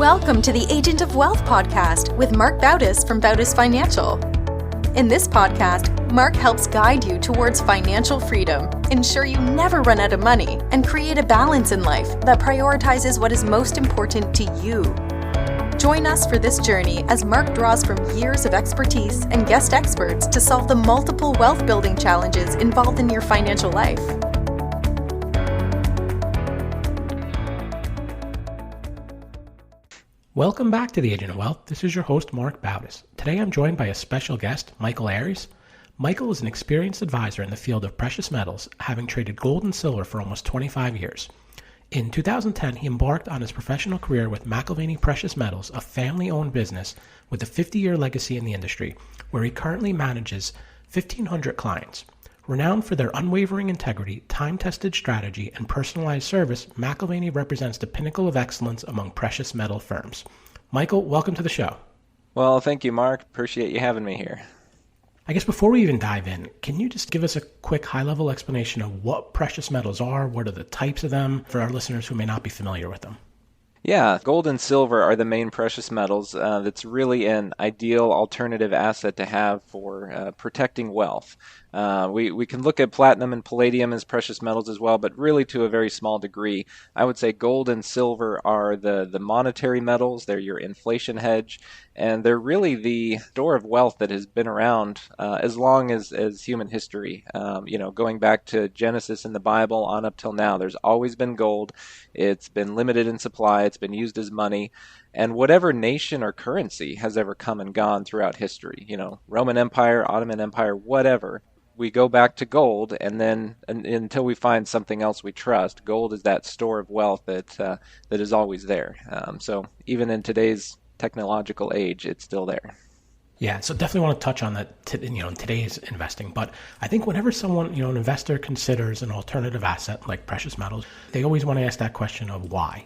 Welcome to the Agent of Wealth podcast with Marc Bautis from Bautis Financial. In this podcast, Marc helps guide you towards financial freedom, ensure you never run out of money, and create a balance in life that prioritizes what is most important to you. Join us for this journey as Marc draws from years of expertise and guest experts to solve the multiple wealth building challenges involved in your financial life. Welcome back to the Agent of Wealth. This is your host, Marc Bautis. Today I'm joined by a special guest, Michael Arries. Michael is an experienced advisor in the field of precious metals, having traded gold and silver for almost 25 years. In 2010, he embarked on his professional career with McAlvany Precious Metals, a family-owned business with a 50-year legacy in the industry, where he currently manages 1,500 clients. Renowned for their unwavering integrity, time-tested strategy, and personalized service, McAlvany represents the pinnacle of excellence among precious metal firms. Michael, welcome to the show. Well, thank you, Mark. Appreciate you having me here. I guess before we even dive in, can you just give us a quick high-level explanation of what precious metals are? What are the types of them for our listeners who may not be familiar with them? Yeah, gold and silver are the main precious metals. That's really an ideal alternative asset to have for protecting wealth. We can look at platinum and palladium as precious metals as well, but really to a very small degree. I would say gold and silver are the monetary metals. They're your inflation hedge, and they're really the store of wealth that has been around as long as human history. Going back to Genesis in the Bible on up till now, there's always been gold. It's been limited in supply. It's been used as money. And whatever nation or currency has ever come and gone throughout history, Roman Empire, Ottoman Empire, whatever, we go back to gold, and then until we find something else we trust, gold is that store of wealth that is always there. So even in today's technological age, it's still there. Yeah, so definitely want to touch on that, in today's investing. But I think whenever someone, an investor considers an alternative asset like precious metals, they always want to ask that question of why.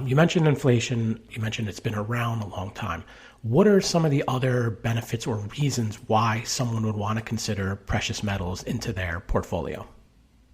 You mentioned inflation. You mentioned it's been around a long time. What are some of the other benefits or reasons why someone would want to consider precious metals into their portfolio?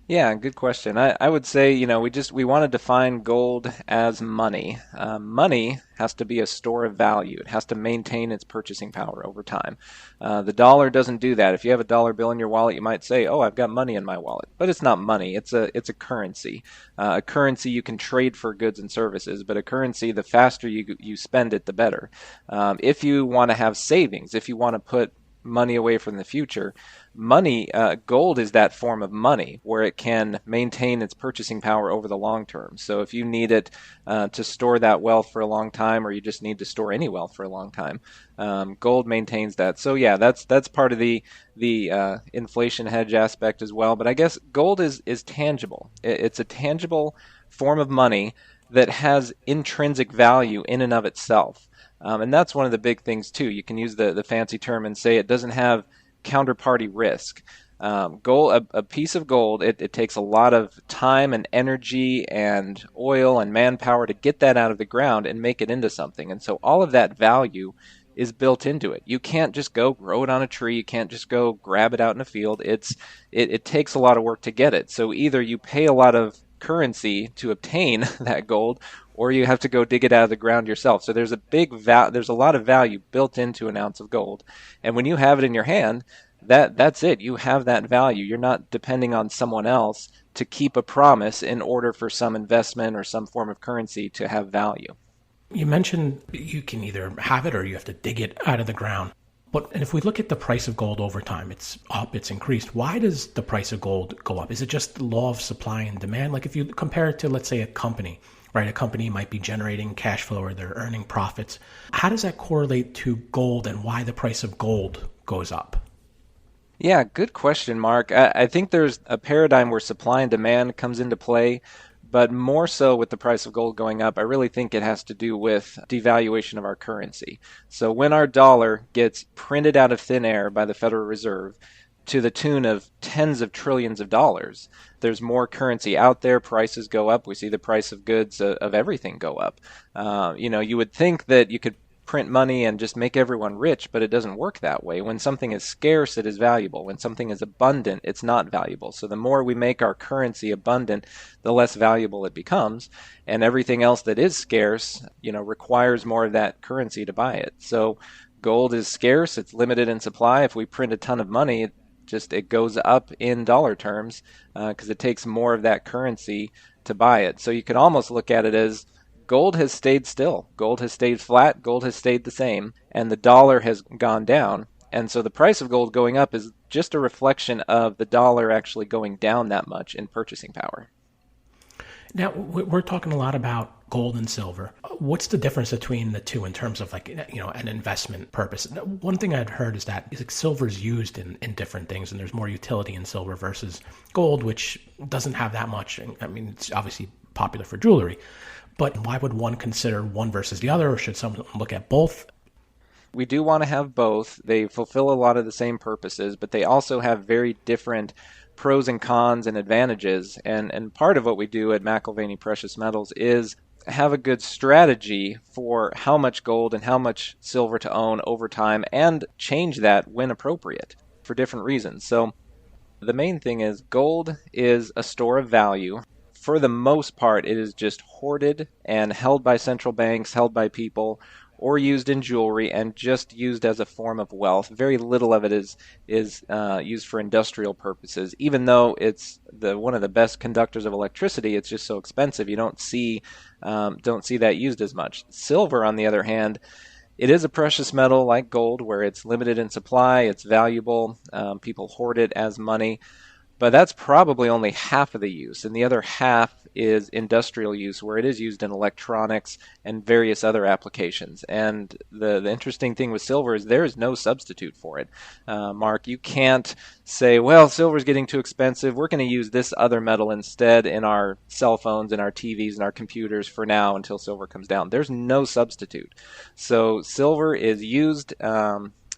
Yeah, good question. I would say, we want to define gold as money. Money has to be a store of value. It has to maintain its purchasing power over time. The dollar doesn't do that. If you have a dollar bill in your wallet, you might say, "Oh, I've got money in my wallet," but it's not money. It's a currency. A currency you can trade for goods and services, but a currency, the faster you spend it, the better. If you want to have savings, if you want to put money away from the future, gold is that form of money where it can maintain its purchasing power over the long term. So if you need it to store that wealth for a long time, or you just need to store any wealth for a long time, gold maintains that. So yeah, that's part of the inflation hedge aspect as well. But I guess gold is tangible. It's a tangible form of money that has intrinsic value in and of itself. And that's one of the big things too. You can use the fancy term and say it doesn't have counterparty risk. Gold, a piece of gold, it takes a lot of time and energy and oil and manpower to get that out of the ground and make it into something. And so all of that value is built into it. You can't just go grow it on a tree. You can't just go grab it out in a field. It takes a lot of work to get it. So either you pay a lot of currency to obtain that gold, or you have to go dig it out of the ground yourself. So there's a lot of value built into an ounce of gold. And when you have it in your hand, that's it. You have that value. You're not depending on someone else to keep a promise in order for some investment or some form of currency to have value. You mentioned you can either have it or you have to dig it out of the ground. And if we look at the price of gold over time, it's up, it's increased. Why does the price of gold go up? Is it just the law of supply and demand? Like if you compare it to, let's say, a company, right? A company might be generating cash flow or they're earning profits. How does that correlate to gold and why the price of gold goes up? Yeah, good question, Mark. I think there's a paradigm where supply and demand comes into play, but more so with the price of gold going up, I really think it has to do with devaluation of our currency. So when our dollar gets printed out of thin air by the Federal Reserve to the tune of tens of trillions of dollars, there's more currency out there, prices go up. We see the price of goods of everything go up. You would think that you could print money and just make everyone rich, but it doesn't work that way. When something is scarce, it is valuable. When something is abundant, it's not valuable. So the more we make our currency abundant, the less valuable it becomes. And everything else that is scarce, requires more of that currency to buy it. So gold is scarce, it's limited in supply. If we print a ton of money, it goes up in dollar terms because it takes more of that currency to buy it. So you could almost look at it as gold has stayed still. Gold has stayed flat. Gold has stayed the same. And the dollar has gone down. And so the price of gold going up is just a reflection of the dollar actually going down that much in purchasing power. Now, we're talking a lot about gold and silver. What's the difference between the two in terms of an investment purpose? One thing I'd heard is that silver is used in different things, and there's more utility in silver versus gold, which doesn't have that much. I mean, it's obviously popular for jewelry. But why would one consider one versus the other, or should someone look at both? We do want to have both. They fulfill a lot of the same purposes, but they also have very different pros and cons and advantages. And part of what we do at McAlvany Precious Metals is have a good strategy for how much gold and how much silver to own over time and change that when appropriate for different reasons. So the main thing is gold is a store of value. For the most part, it is just hoarded and held by central banks, held by people, or used in jewelry and just used as a form of wealth. Very little of it is used for industrial purposes. Even though it's one of the best conductors of electricity, it's just so expensive. You don't see that used as much. Silver, on the other hand, it is a precious metal like gold, where it's limited in supply, it's valuable, people hoard it as money. But that's probably only half of the use, and the other half is industrial use, where it is used in electronics and various other applications. And the interesting thing with silver is there is no substitute for it. Mark, you can't say, well, silver's getting too expensive, we're going to use this other metal instead in our cell phones and our TVs and our computers for now until silver comes down. There's no substitute. So silver is used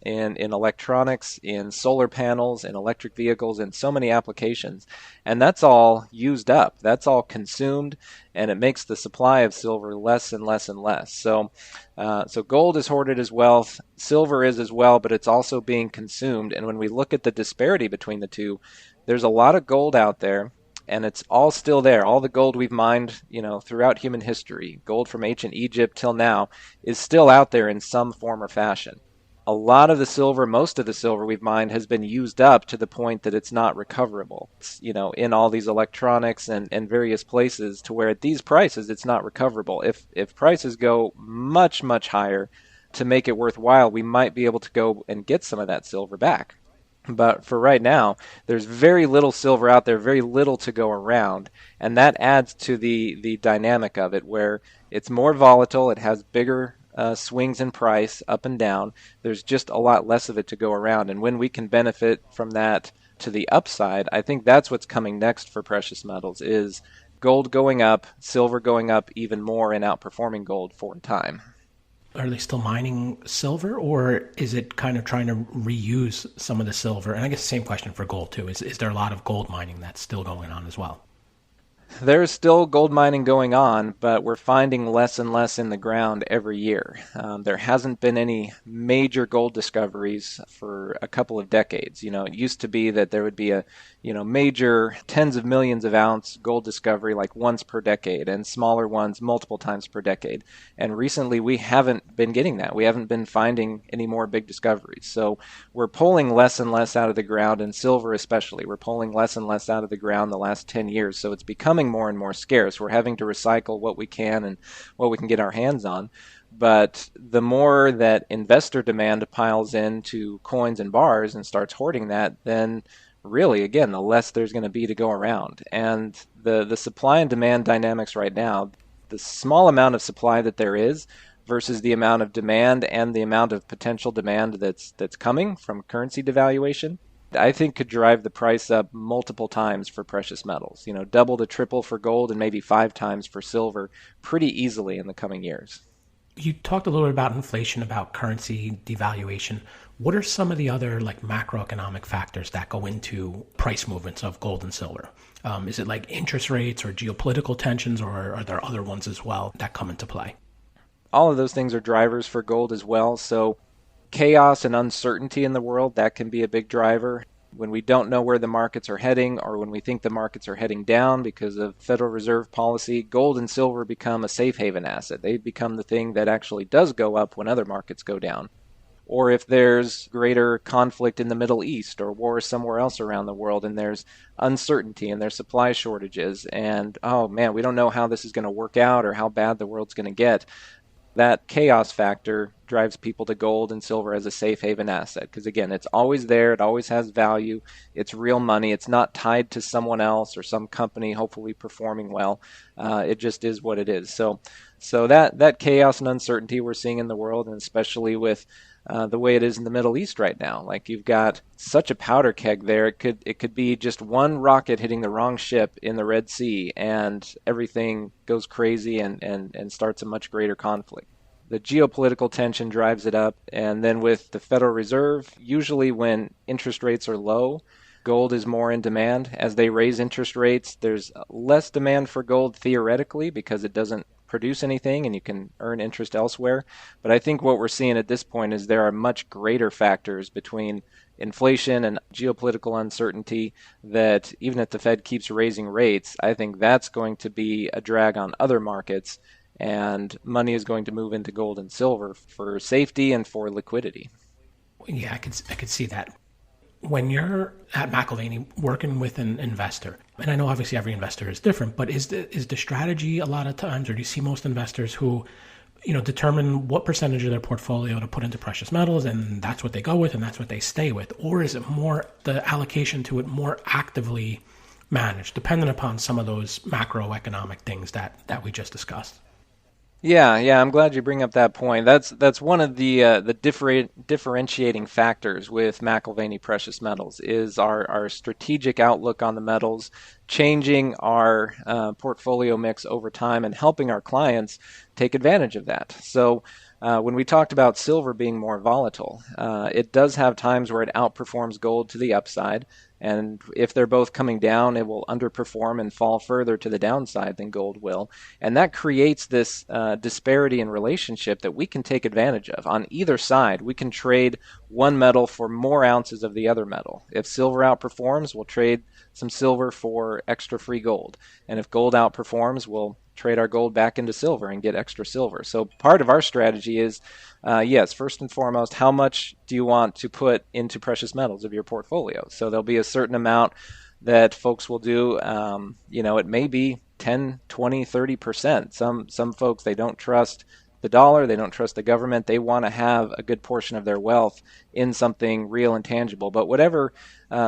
in electronics, in solar panels, in electric vehicles, in so many applications. And that's all used up. That's all consumed, and it makes the supply of silver less and less and less. So gold is hoarded as wealth. Silver is as well, but it's also being consumed. And when we look at the disparity between the two, there's a lot of gold out there, and it's all still there. All the gold we've mined, throughout human history, gold from ancient Egypt till now, is still out there in some form or fashion. A lot of the silver, most of the silver we've mined has been used up to the point that it's not recoverable. It's, in all these electronics and various places, to where at these prices it's not recoverable. If prices go much, much higher to make it worthwhile, we might be able to go and get some of that silver back. But for right now, there's very little silver out there, very little to go around, and that adds to the dynamic of it, where it's more volatile, it has bigger swings in price up and down. There's just a lot less of it to go around. And when we can benefit from that to the upside, I think that's what's coming next for precious metals, is gold going up, silver going up even more and outperforming gold for a time. Are they still mining silver, or is it kind of trying to reuse some of the silver? And I guess the same question for gold too. Is there a lot of gold mining that's still going on as well? There's still gold mining going on, but we're finding less and less in the ground every year. There hasn't been any major gold discoveries for a couple of decades. It used to be that there would be a major tens of millions of ounce gold discovery like once per decade, and smaller ones multiple times per decade. And recently we haven't been getting that. We haven't been finding any more big discoveries. So we're pulling less and less out of the ground, and silver especially. We're pulling less and less out of the ground the last 10 years. So it's becoming more and more scarce. We're having to recycle what we can and what we can get our hands on. But the more that investor demand piles into coins and bars and starts hoarding that, then really, again, the less there's going to be to go around. And the supply and demand dynamics right now, the small amount of supply that there is versus the amount of demand and the amount of potential demand that's coming from currency devaluation, I think could drive the price up multiple times for precious metals. Double to triple for gold and maybe 5 times for silver pretty easily in the coming years. You talked a little bit about inflation, about currency devaluation. What are some of the other macroeconomic factors that go into price movements of gold and silver? Is it interest rates or geopolitical tensions, or are there other ones as well that come into play? all of those things are drivers for gold as well. So chaos and uncertainty in the world, that can be a big driver. When we don't know where the markets are heading, or when we think the markets are heading down because of Federal Reserve policy, gold and silver become a safe haven asset. They become the thing that actually does go up when other markets go down. Or if there's greater conflict in the Middle East or war somewhere else around the world, and there's uncertainty and there's supply shortages, and oh man, we don't know how this is going to work out or how bad the world's going to get. That chaos factor drives people to gold and silver as a safe haven asset because, again, it's always there. It always has value. It's real money. It's not tied to someone else or some company hopefully performing well. It just is what it is. So that chaos and uncertainty we're seeing in the world, and especially with the way it is in the Middle East right now, like you've got such a powder keg there. It could be just one rocket hitting the wrong ship in the Red Sea, and everything goes crazy and starts a much greater conflict. The geopolitical tension drives it up, and then with the Federal Reserve, usually when interest rates are low, gold is more in demand. As they raise interest rates, there's less demand for gold theoretically because it doesn't produce anything and you can earn interest elsewhere. But I think what we're seeing at this point is there are much greater factors between inflation and geopolitical uncertainty that even if the Fed keeps raising rates, I think that's going to be a drag on other markets, and money is going to move into gold and silver for safety and for liquidity. Yeah, I could see that. When you're at McAlvany working with an investor, and I know obviously every investor is different, but is the strategy a lot of times, or do you see most investors who, determine what percentage of their portfolio to put into precious metals and that's what they go with and that's what they stay with? Or is it more the allocation to it more actively managed, dependent upon some of those macroeconomic things that we just discussed? Yeah, I'm glad you bring up that point. That's one of the differentiating factors with McAlvany Precious Metals is our strategic outlook on the metals, changing our portfolio mix over time and helping our clients take advantage of that. So when we talked about silver being more volatile, it does have times where it outperforms gold to the upside. And if they're both coming down, it will underperform and fall further to the downside than gold will. And that creates this disparity in relationship that we can take advantage of. On either side, we can trade one metal for more ounces of the other metal. If silver outperforms, we'll trade some silver for extra free gold. And if gold outperforms, we'll trade our gold back into silver and get extra silver. So part of our strategy is, yes, first and foremost, how much do you want to put into precious metals of your portfolio? So there'll be a certain amount that folks will do. It may be 10, 20, 30%. Some folks, they don't trust the dollar, they don't trust the government. They want to have a good portion of their wealth in something real and tangible. But whatever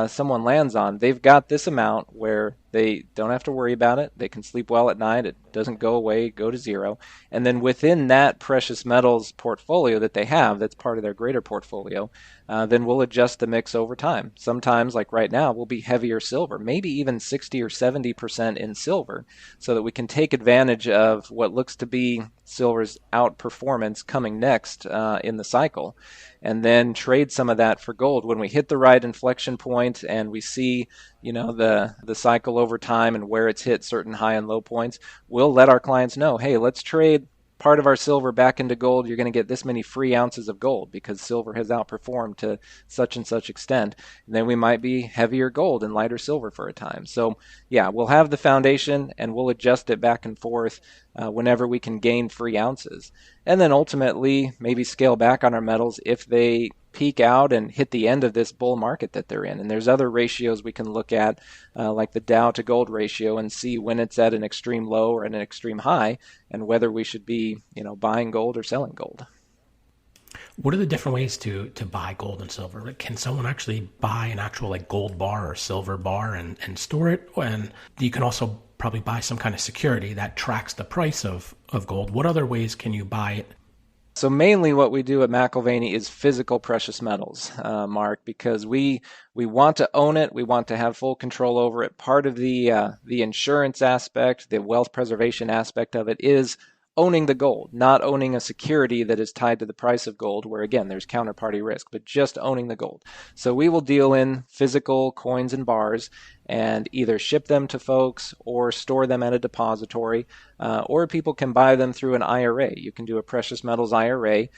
someone lands on, they've got this amount where they don't have to worry about it. They can sleep well at night. It doesn't go away, go to zero. And then within that precious metals portfolio that they have, that's part of their greater portfolio, then we'll adjust the mix over time. Sometimes, like right now, we'll be heavier silver, maybe even 60 or 70% in silver, so that we can take advantage of what looks to be silver's outperformance coming next in the cycle, and then trade some of that for gold when we hit the right inflection point and we see the cycle over time and where it's hit certain high and low points. We'll let our clients know, hey, let's trade part of our silver back into gold. You're going to get this many free ounces of gold because silver has outperformed to such and such extent. And then we might be heavier gold and lighter silver for a time. So yeah, we'll have the foundation and we'll adjust it back and forth whenever we can gain free ounces. And then ultimately maybe scale back on our metals if they peak out and hit the end of this bull market that they're in. And there's other ratios we can look at, like the Dow to gold ratio, and see when it's at an extreme low or an extreme high, and whether we should be, buying gold or selling gold. What are the different ways to buy gold and silver? Can someone actually buy an actual gold bar or silver bar and store it? And you can also probably buy some kind of security that tracks the price of gold. What other ways can you buy it? So mainly what we do at McAlvany is physical precious metals, Mark, because we want to own it. We want to have full control over it. Part of the insurance aspect, the wealth preservation aspect of it is owning the gold, not owning a security that is tied to the price of gold, where again, there's counterparty risk, but just owning the gold. So we will deal in physical coins and bars and either ship them to folks or store them at a depository, or people can buy them through an IRA. You can do a precious metals IRA.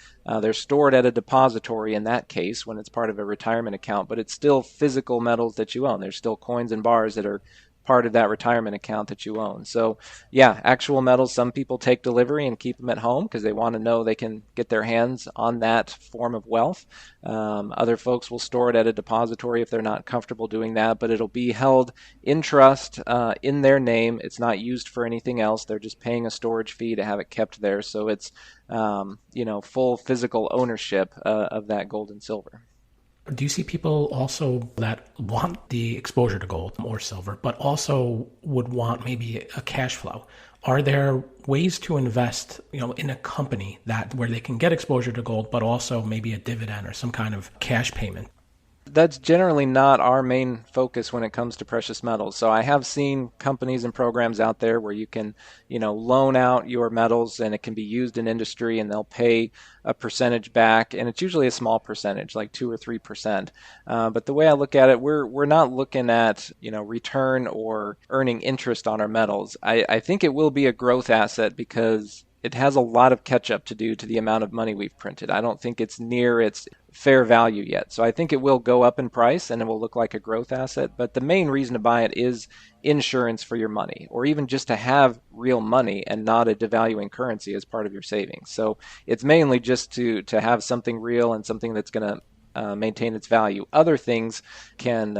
They're stored at a depository in that case when it's part of a retirement account, but it's still physical metals that you own. There's still coins and bars that are part of that retirement account that you own. So yeah, actual metals, some people take delivery and keep them at home because they want to know they can get their hands on that form of wealth. Other folks will store it at a depository if they're not comfortable doing that, but it'll be held in trust in their name. It's not used for anything else. They're just paying a storage fee to have it kept there. So it's full physical ownership of that gold and silver. Do you see people also that want the exposure to gold or silver, but also would want maybe a cash flow? Are there ways to invest, in a company where they can get exposure to gold, but also maybe a dividend or some kind of cash payment? That's generally not our main focus when it comes to precious metals. So I have seen companies and programs out there where you can, loan out your metals and it can be used in industry and they'll pay a percentage back. And it's usually a small percentage, like 2 or 3%. But the way I look at it, we're not looking at, return or earning interest on our metals. I think it will be a growth asset because it has a lot of catch up to do to the amount of money we've printed. I don't think it's near its fair value yet. So I think it will go up in price and it will look like a growth asset. But the main reason to buy it is insurance for your money, or even just to have real money and not a devaluing currency as part of your savings. So it's mainly just to have something real and something that's going to maintain its value. Other things can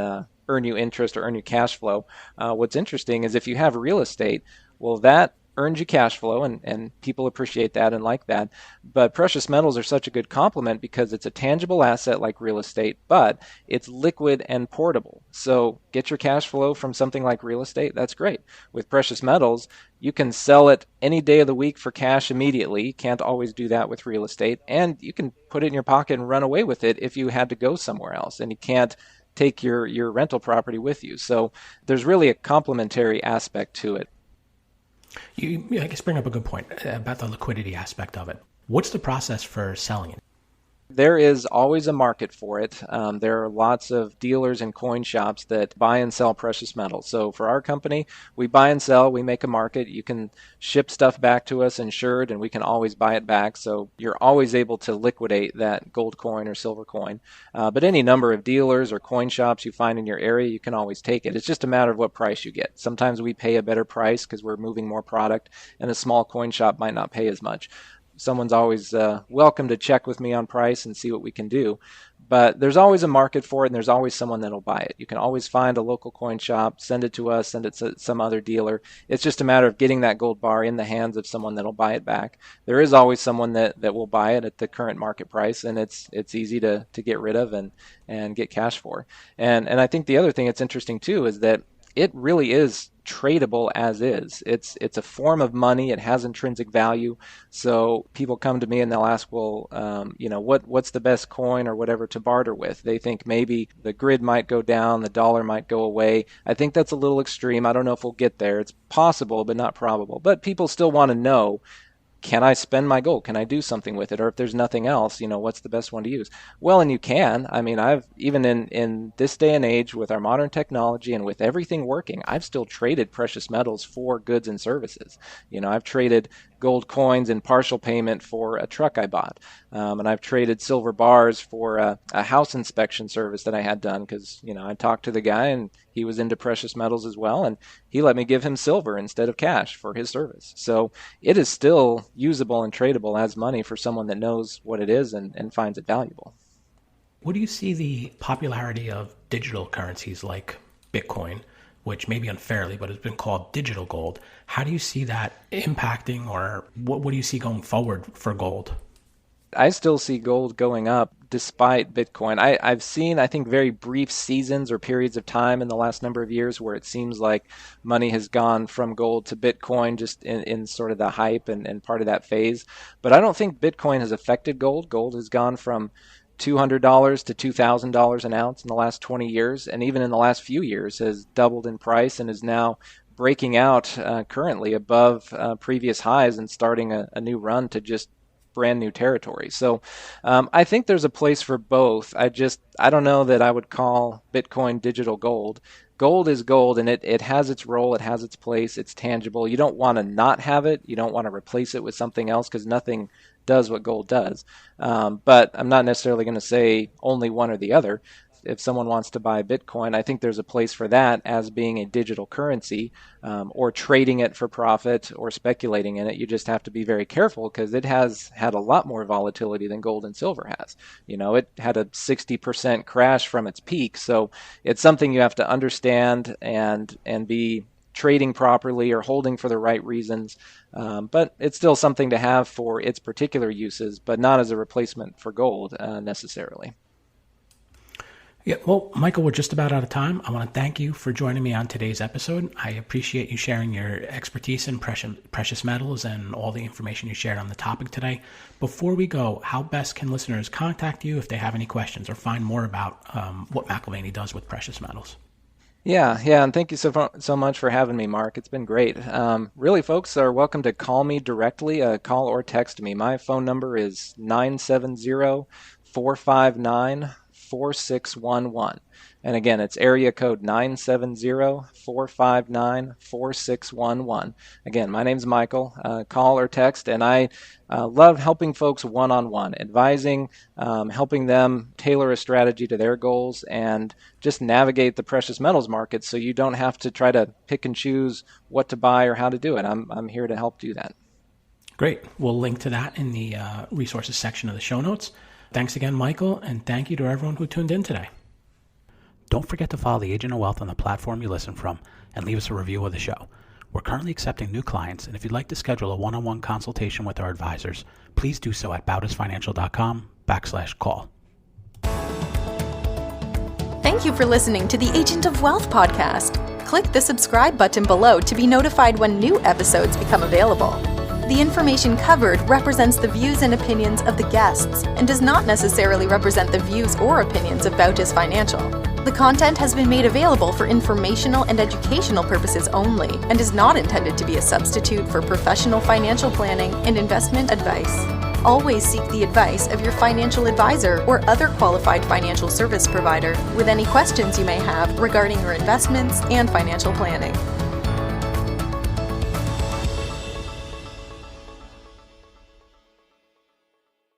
earn you interest or earn you cash flow. What's interesting is if you have real estate, well, that earns you cash flow, and people appreciate that and like that. But precious metals are such a good complement because it's a tangible asset like real estate, but it's liquid and portable. So get your cash flow from something like real estate, that's great. With precious metals, you can sell it any day of the week for cash immediately. You can't always do that with real estate. And you can put it in your pocket and run away with it if you had to go somewhere else, and you can't take your rental property with you. So there's really a complementary aspect to it. You, I guess, bring up a good point about the liquidity aspect of it. What's the process for selling it? There is always a market for it. There are lots of dealers and coin shops that buy and sell precious metals. So for our company, we buy and sell, we make a market. You can ship stuff back to us insured, and we can always buy it back. So you're always able to liquidate that gold coin or silver coin. But any number of dealers or coin shops you find in your area, you can always take it. It's just a matter of what price you get. Sometimes we pay a better price because we're moving more product, and a small coin shop might not pay as much. Someone's always welcome to check with me on price and see what we can do. But there's always a market for it, and there's always someone that'll buy it. You can always find a local coin shop, send it to us, send it to some other dealer. It's just a matter of getting that gold bar in the hands of someone that'll buy it back. There is always someone that will buy it at the current market price, and it's easy to get rid of and get cash for. And I think the other thing that's interesting too is that it really is tradable as is. It's a form of money. It has intrinsic value. So people come to me and they'll ask, well, what's the best coin or whatever to barter with? They think maybe the grid might go down, the dollar might go away. I think that's a little extreme. I don't know if we'll get there. It's possible, but not probable. But people still want to know, can I spend my gold? Can I do something with it? Or if there's nothing else, what's the best one to use? Well, and you can. I mean, I've even in this day and age with our modern technology and with everything working, I've still traded precious metals for goods and services. I've traded gold coins in partial payment for a truck I bought. And I've traded silver bars for a house inspection service that I had done because, I talked to the guy and he was into precious metals as well. And he let me give him silver instead of cash for his service. So it is still usable and tradable as money for someone that knows what it is and finds it valuable. What do you see the popularity of digital currencies like Bitcoin, which maybe unfairly, but has been called digital gold? How do you see that impacting, or what do you see going forward for gold? I still see gold going up despite Bitcoin. I've seen, I think, very brief seasons or periods of time in the last number of years where it seems like money has gone from gold to Bitcoin just in sort of the hype and part of that phase. But I don't think Bitcoin has affected gold. Gold has gone from $200 to $2,000 an ounce in the last 20 years, and even in the last few years has doubled in price and is now breaking out currently above previous highs and starting a new run to just brand new territory. So I think there's a place for both. I don't know that I would call Bitcoin digital gold. Gold is gold, and it has its role, it has its place, it's tangible. You don't want to not have it. You don't want to replace it with something else because nothing does what gold does. But I'm not necessarily going to say only one or the other. If someone wants to buy Bitcoin, I think there's a place for that as being a digital currency, or trading it for profit or speculating in it. You just have to be very careful because it has had a lot more volatility than gold and silver has. It had a 60% crash from its peak. So it's something you have to understand and be trading properly or holding for the right reasons. But it's still something to have for its particular uses, but not as a replacement for gold necessarily. Yeah, well, Michael, we're just about out of time. I want to thank you for joining me on today's episode. I appreciate you sharing your expertise in precious metals and all the information you shared on the topic today. Before we go, how best can listeners contact you if they have any questions or find more about what McAlvany does with precious metals? Yeah, and thank you so much for having me, Mark. It's been great. Really, folks are welcome to call me directly, call or text me. My phone number is 970-459-4611. And again, it's area code 970-459-4611. Again, my name's Michael. Call or text, and I love helping folks one-on-one, advising, helping them tailor a strategy to their goals and just navigate the precious metals market so you don't have to try to pick and choose what to buy or how to do it. I'm here to help do that. Great. We'll link to that in the resources section of the show notes. Thanks again, Michael, and thank you to everyone who tuned in today. Don't forget to follow the Agent of Wealth on the platform you listen from and leave us a review of the show. We're currently accepting new clients, and if you'd like to schedule a one-on-one consultation with our advisors, please do so at bautisfinancial.com/call. Thank you for listening to the Agent of Wealth podcast. Click the subscribe button below to be notified when new episodes become available. The information covered represents the views and opinions of the guests and does not necessarily represent the views or opinions of Bautis Financial. The content has been made available for informational and educational purposes only and is not intended to be a substitute for professional financial planning and investment advice. Always seek the advice of your financial advisor or other qualified financial service provider with any questions you may have regarding your investments and financial planning.